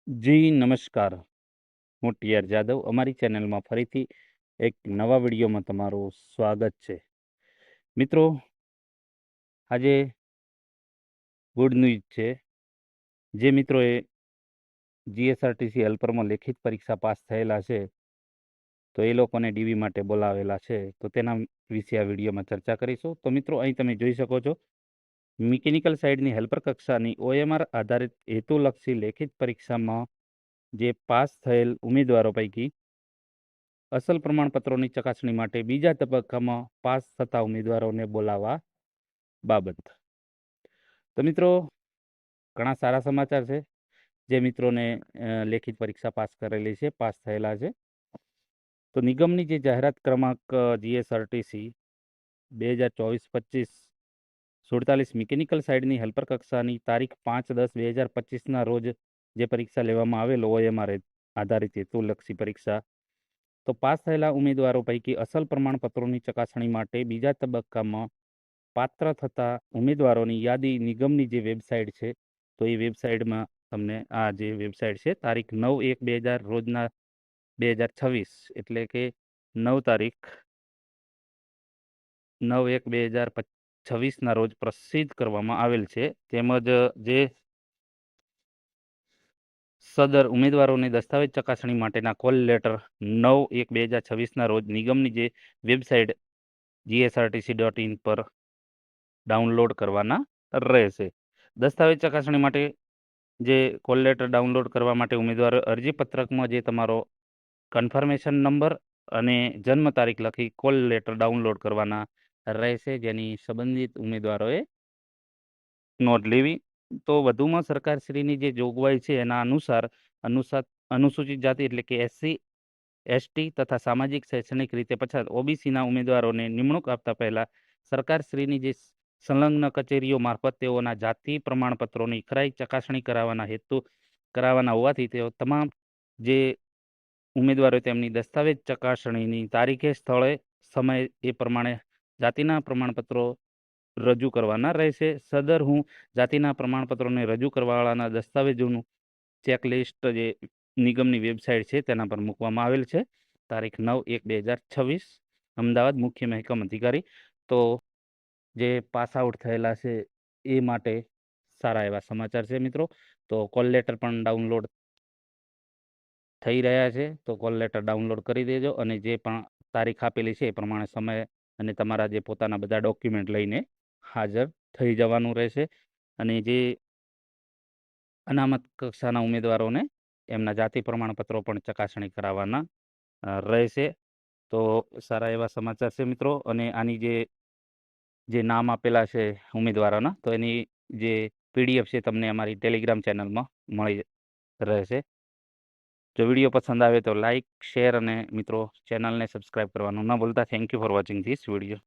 જી નમસ્કાર, હું ટીઆર જાદવ. અમારી ચેનલમાં ફરીથી એક નવા વિડીયોમાં તમારું સ્વાગત છે. મિત્રો, આજે ગુડ ન્યૂઝ છે. જે મિત્રોએ જીએસઆરટીસી હેલ્પરમાં લેખિત પરીક્ષા પાસ થયેલા છે, તો એ લોકોને ડીવી માટે બોલાવેલા છે. તો તેના વિશે આ વિડીયોમાં ચર્ચા કરીશું. તો મિત્રો, અહીં તમે જોઈ શકો છો, મિકેનિકલ સાઇડની હેલ્પર કક્ષાની OMR આધારિત હેતુલક્ષી લેખિત પરીક્ષામાં જે પાસ થયેલ ઉમેદવારો પૈકી અસલ પ્રમાણપત્રોની ચકાસણી માટે બીજા તબક્કામાં પાસ થતા ઉમેદવારોને બોલાવવા બાબત. તો મિત્રો, ઘણા સારા સમાચાર છે. જે મિત્રોને લેખિત પરીક્ષા પાસ કરેલી છે, પાસ થયેલા છે. તો નિગમની જે જાહેરાત ક્રમાંક GSRTC 2024-25 47 મિકેનિકલ સાઇડની હેલ્પર કક્ષાની તારીખ 5/10/2025ના રોજ જે પરીક્ષા લેવામાં આવેલ OMR આધારિત હેતુલક્ષી પરીક્ષા, તો પાસ થયેલા ઉમેદવારો પૈકી અસલ પ્રમાણપત્રોની ચકાસણી માટે બીજા તબક્કામાં પાત્ર થતા ઉમેદવારોની યાદી નિગમની જે વેબસાઇટ છે, તો એ વેબસાઇટમાં તમને આ જે વેબસાઇટ છે, તારીખ 9/1/2000 રોજના 2026 એટલે કે 9/1/2026ના રોજ પ્રસિદ્ધ કરવામાં આવેલ છે. તેમજ જે સદર ઉમેદવારોને દસ્તાવેજ ચકાસણી માટેના કોલ લેટર 9/1/2026ના રોજ નિગમની જે વેબસાઇટ GSRTC.in પર ડાઉનલોડ કરવાના રહેશે. દસ્તાવેજ ચકાસણી માટે જે કોલ લેટર ડાઉનલોડ કરવા માટે ઉમેદવારો અરજીપત્રકમાં જે તમારો કન્ફર્મેશન નંબર અને જન્મ તારીખ લખી કોલ લેટર ડાઉનલોડ કરવાના રહેશે, જેની સંબંધિત ઉમેદવારોએ નોંધ લેવી. તો વધુમાં સરકારશ્રીની જે જોગવાઈ છે એના અનુસાર અનુસૂચિત જાતિ એટલે કે SC, ST તથા સામાજિક શૈક્ષણિક રીતે પછાત OBCના ઉમેદવારોને નિમણૂક આપતા પહેલા સરકારશ્રીની જે સંલગ્ન કચેરીઓ મારફત તેઓના જાતિ પ્રમાણપત્રોની ખરાઈ ચકાસણી કરાવવાના હોવાથી તેઓ તમામ જે ઉમેદવારો તેમની દસ્તાવેજ ચકાસણીની તારીખે, સ્થળે, સમય એ પ્રમાણે જાતિના પ્રમાણપત્રો રજૂ કરવાના રહેશે. સદર હું જાતિના પ્રમાણપત્રોને રજૂ કરવાવાળાના દસ્તાવેજોનું ચેકલિસ્ટ જે નિગમની વેબસાઇટ છે તેના પર મૂકવામાં આવેલ છે. તારીખ 9/1/2026 અમદાવાદ મુખ્ય મહેકમ અધિકારી. તો જે પાસ આઉટ થયેલા છે એ માટે સારા એવા સમાચાર છે મિત્રો. તો કોલ લેટર પણ ડાઉનલોડ થઈ રહ્યા છે, તો કોલ લેટર ડાઉનલોડ કરી દેજો અને જે પણ તારીખ આપેલી છે એ પ્રમાણે સમય અને તમારા જે પોતાના બધા ડોક્યુમેન્ટ લઈને હાજર થઈ જવાનું રહેશે. અને જે અનામત કક્ષાના ઉમેદવારોને એમના જાતિ પ્રમાણપત્રો પણ ચકાસણી કરાવવાના રહેશે. તો સારા એવા સમાચાર છે મિત્રો. અને આની જે નામ આપેલા છે ઉમેદવારોના, તો એની જે PDF છે તમને અમારી ટેલિગ્રામ ચેનલમાં મળી રહેશે. જો વિડીયો પસંદ આવે તો લાઇક, શેર અને મિત્રો ચેનલને સબસ્ક્રાઇબ કરવાનું ન ભૂલતા. Thank you for watching this video.